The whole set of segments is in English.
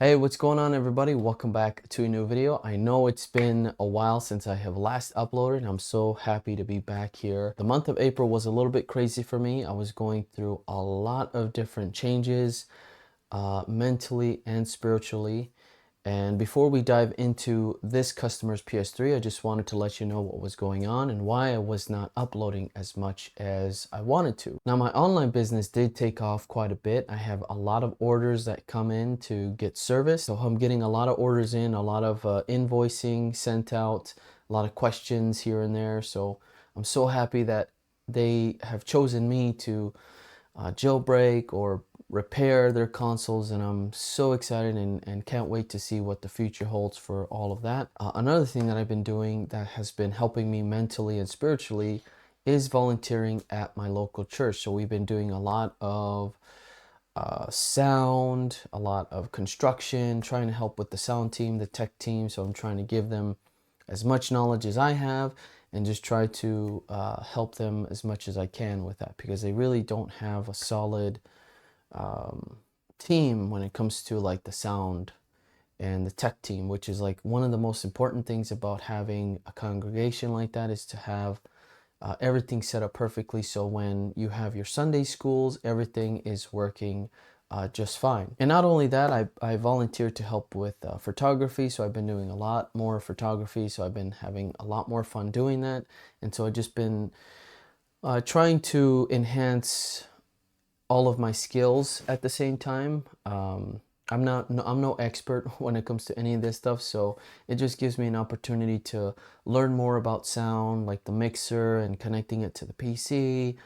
Hey, what's going on everybody? Welcome back to a new video. I know it's been a while since I have last uploaded, and I'm so happy to be back here. The month of April was a little bit crazy for me. I was going through a lot of different changes, mentally and spiritually. And before we dive into this customer's PS3, I just wanted to let you know what was going on and why I was not uploading as much as I wanted to. Now, my online business did take off quite a bit. I have a lot of orders that come in to get serviced. So I'm getting a lot of orders in, a lot of invoicing sent out, a lot of questions here and there. So I'm so happy that they have chosen me to jailbreak or repair their consoles, and I'm so excited and can't wait to see what the future holds for all of that. Another thing that I've been doing that has been helping me mentally and spiritually is volunteering at my local church. So we've been doing a lot of sound, a lot of construction, trying to help with the sound team, the tech team. So I'm trying to give them as much knowledge as I have and just try to help them as much as I can with that, because they really don't have a solid team when it comes to like the sound and the tech team, which is like one of the most important things about having a congregation like that, is to have everything set up perfectly, so when you have your Sunday schools, everything is working just fine. And not only that, I volunteered to help with photography, so I've been doing a lot more photography, so I've been having a lot more fun doing that. And so I've just been trying to enhance all of my skills at the same time. I'm no expert when it comes to any of this stuff, so it just gives me an opportunity to learn more about sound, like the mixer and connecting it to the PC,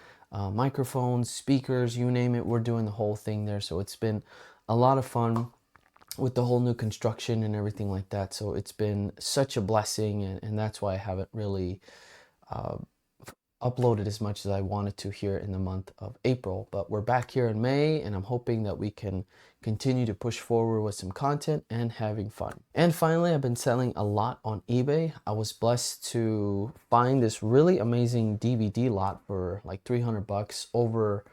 microphones, speakers, you name it. We're doing the whole thing there, so it's been a lot of fun with the whole new construction and everything like that. So it's been such a blessing, and that's why I haven't really uploaded as much as I wanted to here in the month of April. But we're back here in May, and I'm hoping that we can continue to push forward with some content and having fun. And finally, I've been selling a lot on eBay. I was blessed to find this really amazing DVD lot for like 300 bucks, over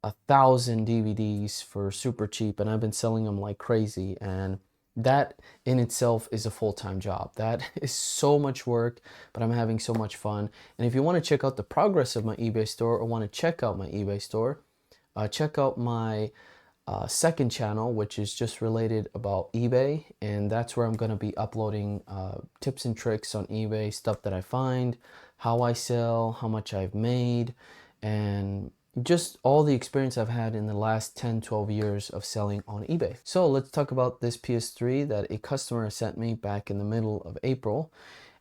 1,000 DVDs for super cheap, and I've been selling them like crazy. And that in itself is a full-time job. That is so much work, but I'm having so much fun. And if you want to check out the progress of my eBay store, or want to check out my eBay store, check out my second channel, which is just related about eBay, and that's where I'm going to be uploading tips and tricks on eBay, stuff that I find, how I sell, how much I've made, and just all the experience I've had in the last 10-12 years of selling on eBay. So let's talk about this PS3 that a customer sent me back in the middle of April,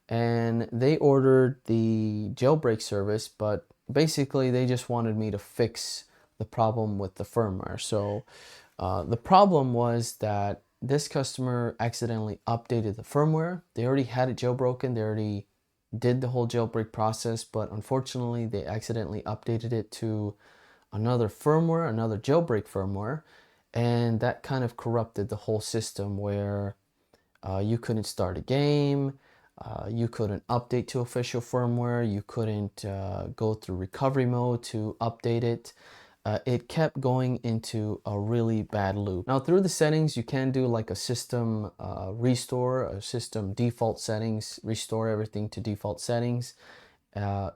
and they ordered the jailbreak service, but basically they just wanted me to fix the problem with the firmware. So the problem was that this customer accidentally updated the firmware. They already had it jailbroken. They already did the whole jailbreak process, but unfortunately they accidentally updated it to another firmware, another jailbreak firmware, and that kind of corrupted the whole system, where you couldn't start a game, you couldn't update to official firmware, you couldn't go through recovery mode to update it. It kept going into a really bad loop. Now, through the settings, you can do like a system restore, a system default settings, restore everything to default settings.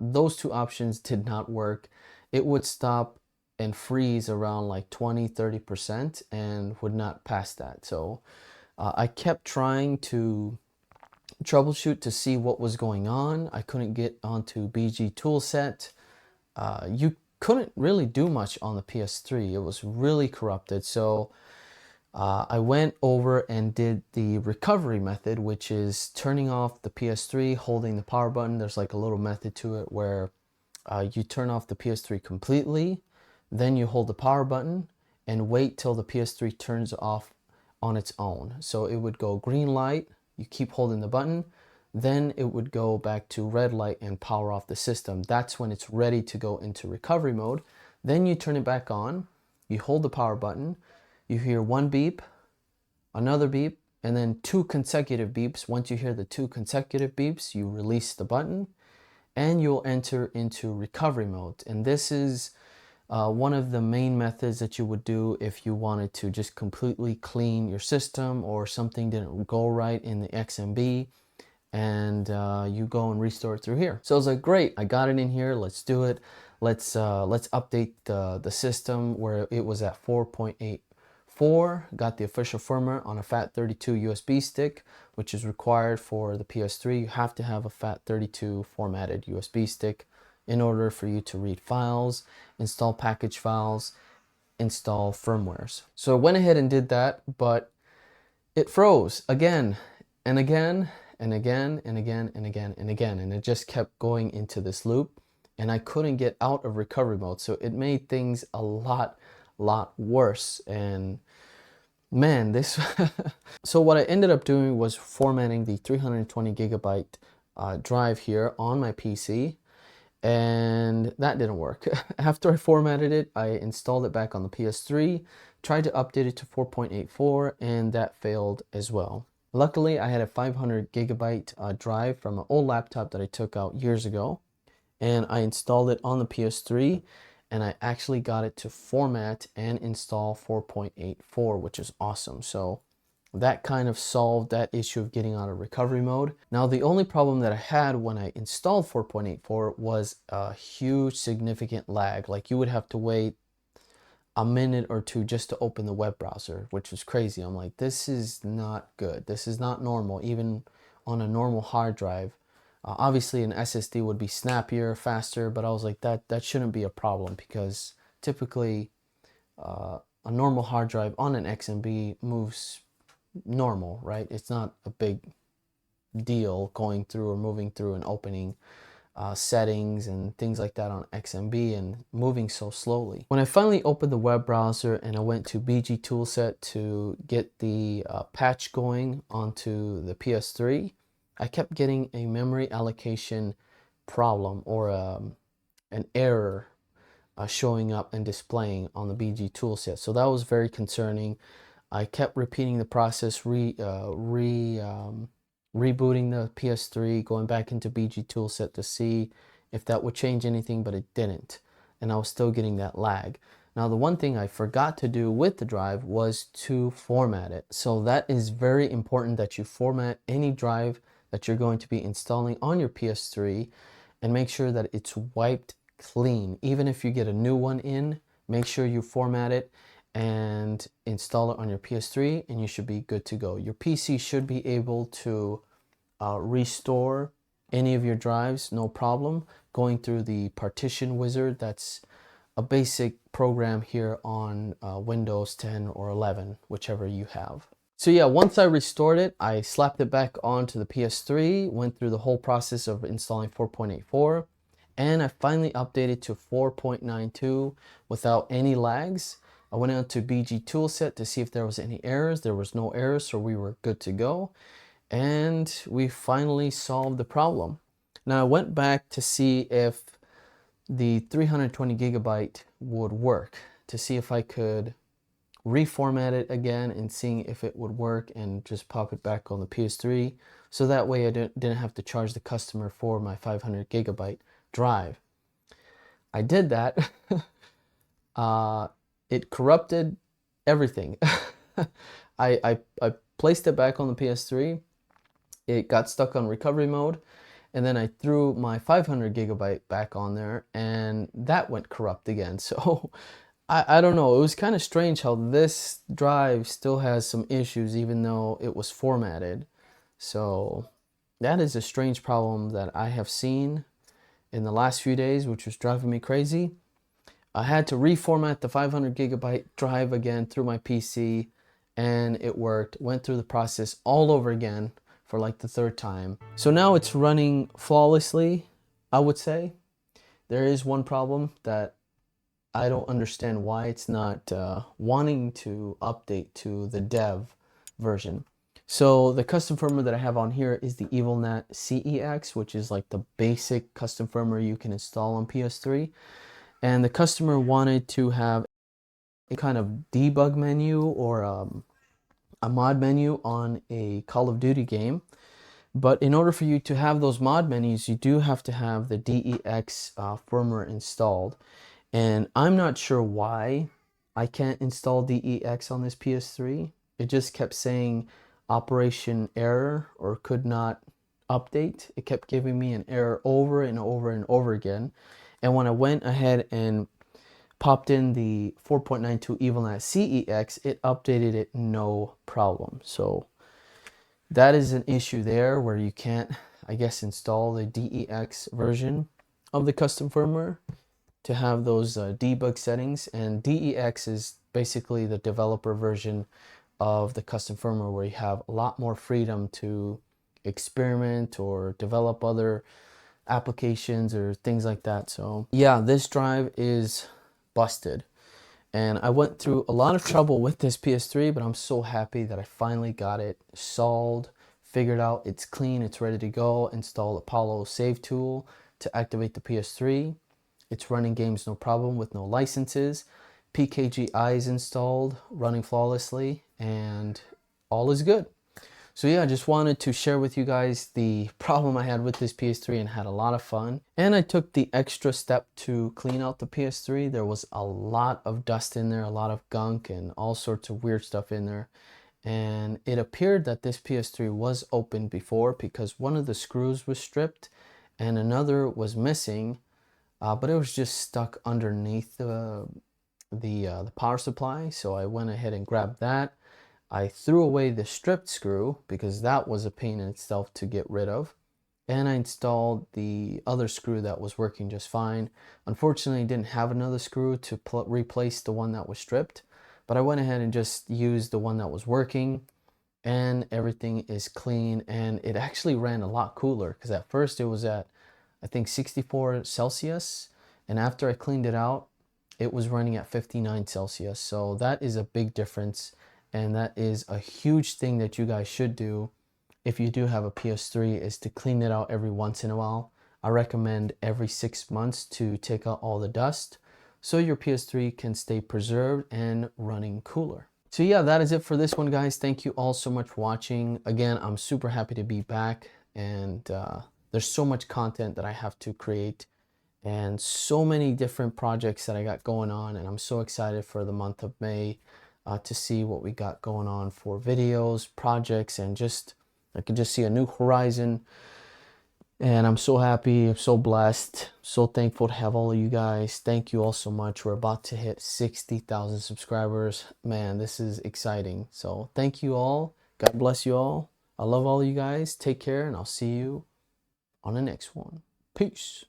Those two options did not work. It would stop and freeze around like 20-30% and would not pass that. So I kept trying to troubleshoot to see what was going on. I couldn't get onto BG Toolset. You couldn't really do much on the PS3. It was really corrupted. So I went over and did the recovery method, which is turning off the PS3, holding the power button. There's like a little method to it where you turn off the PS3 completely, then you hold the power button and wait till the PS3 turns off on its own. So it would go green light, you keep holding the button, then it would go back to red light and power off the system. That's when it's ready to go into recovery mode. Then you turn it back on, you hold the power button, you hear one beep, another beep, and then two consecutive beeps. Once you hear the two consecutive beeps, you release the button and you'll enter into recovery mode. And this is One of the main methods that you would do if you wanted to just completely clean your system or something didn't go right in the XMB, and you go and restore it through here. So I was like, great, I got it in here, let's do it. Let's update the system where it was at 4.84, got the official firmware on a FAT32 USB stick, which is required for the PS3. You have to have a FAT32 formatted USB stick in order for you to read files, install package files, install firmwares. So I went ahead and did that, but it froze again and again and again and again and again and again, and it just kept going into this loop, and I couldn't get out of recovery mode. So it made things a lot worse. And man, this so what I ended up doing was formatting the 320 gigabyte drive here on my PC, and that didn't work. After I formatted it, I installed it back on the PS3, tried to update it to 4.84, and that failed as well. Luckily, I had a 500 gigabyte drive from an old laptop that I took out years ago, and I installed it on the PS3, and I actually got it to format and install 4.84, which is awesome. So that kind of solved that issue of getting out of recovery mode. Now, the only problem that I had when I installed 4.84 was a huge significant lag. Like, you would have to wait a minute or two just to open the web browser, which was crazy. I'm like, this is not good. This is not normal, even on a normal hard drive. Obviously, an SSD would be snappier, faster, but I was like, that shouldn't be a problem, because typically a normal hard drive on an XMB moves normal, right? It's not a big deal going through or moving through and opening settings and things like that on XMB and moving so slowly. When I finally opened the web browser and I went to BG Toolset to get the patch going onto the PS3, I kept getting a memory allocation problem, or an error showing up and displaying on the BG Toolset. So that was very concerning. I kept repeating the process, rebooting the PS3, going back into BG Toolset to see if that would change anything, but it didn't. And I was still getting that lag. Now, the one thing I forgot to do with the drive was to format it. So that is very important, that you format any drive that you're going to be installing on your PS3 and make sure that it's wiped clean. Even if you get a new one in, make sure you format it and install it on your PS3, and you should be good to go. Your PC should be able to restore any of your drives, no problem, going through the partition wizard. That's a basic program here on Windows 10 or 11, whichever you have. So yeah, once I restored it, I slapped it back onto the PS3, went through the whole process of installing 4.84, and I finally updated to 4.92 without any lags. I went out to BG Toolset to see if there was any errors. There was no errors, so we were good to go. And we finally solved the problem. Now I went back to see if the 320 gigabyte would work, to see if I could reformat it again and seeing if it would work and just pop it back on the PS3. So that way I didn't have to charge the customer for my 500 gigabyte drive. I did that. It corrupted everything. I placed it back on the PS3. It got stuck on recovery mode, and then I threw my 500 gigabyte back on there, and that went corrupt again. So I don't know. It was kind of strange how this drive still has some issues even though it was formatted. So that is a strange problem that I have seen in the last few days, which was driving me crazy. I had to reformat the 500 gigabyte drive again through my PC, and it worked. Went through the process all over again for like the third time. So now it's running flawlessly, I would say. There is one problem that I don't understand why it's not wanting to update to the dev version. So the custom firmware that I have on here is the EvilNet CEX, which is like the basic custom firmware you can install on PS3. And the customer wanted to have a kind of debug menu or a mod menu on a Call of Duty game. But in order for you to have those mod menus, you do have to have the DEX firmware installed. And I'm not sure why I can't install DEX on this PS3. It just kept saying operation error or could not update. It kept giving me an error over and over and over again. And when I went ahead and popped in the 4.92 EvilNet CEX, it updated it no problem. So that is an issue there where you can't, I guess, install the DEX version of the custom firmware to have those debug settings. And DEX is basically the developer version of the custom firmware where you have a lot more freedom to experiment or develop other applications or things like that. So yeah, this drive is busted. And I went through a lot of trouble with this PS3, but I'm so happy that I finally got it solved, figured out it's clean, it's ready to go. Installed Apollo Save Tool to activate the PS3. It's running games no problem with no licenses. PKGI is installed, running flawlessly, and all is good. So yeah, I just wanted to share with you guys the problem I had with this PS3 and had a lot of fun. And I took the extra step to clean out the PS3. There was a lot of dust in there, a lot of gunk and all sorts of weird stuff in there. And it appeared that this PS3 was opened before because one of the screws was stripped and another was missing, but it was just stuck underneath the power supply. So I went ahead and grabbed that. I threw away the stripped screw because that was a pain in itself to get rid of. And I installed the other screw that was working just fine. Unfortunately, I didn't have another screw to replace the one that was stripped, but I went ahead and just used the one that was working, and everything is clean. And it actually ran a lot cooler because at first it was at, I think, 64 Celsius. And after I cleaned it out, it was running at 59 Celsius. So that is a big difference. And that is a huge thing that you guys should do if you do have a PS3, is to clean it out every once in a while. I recommend every 6 months to take out all the dust so your PS3 can stay preserved and running cooler. So yeah, that is it for this one, guys. Thank you all so much for watching. Again, I'm super happy to be back, and there's so much content that I have to create and so many different projects that I got going on, and I'm so excited for the month of May to see what we got going on for videos, projects, and just I can just see a new horizon. And I'm so happy, I'm so blessed, so thankful to have all of you guys. Thank you all so much. We're about to hit 60,000 subscribers. Man, this is exciting. So thank you all. God bless you all. I love all of you guys. Take care, and I'll see you on the next one. Peace.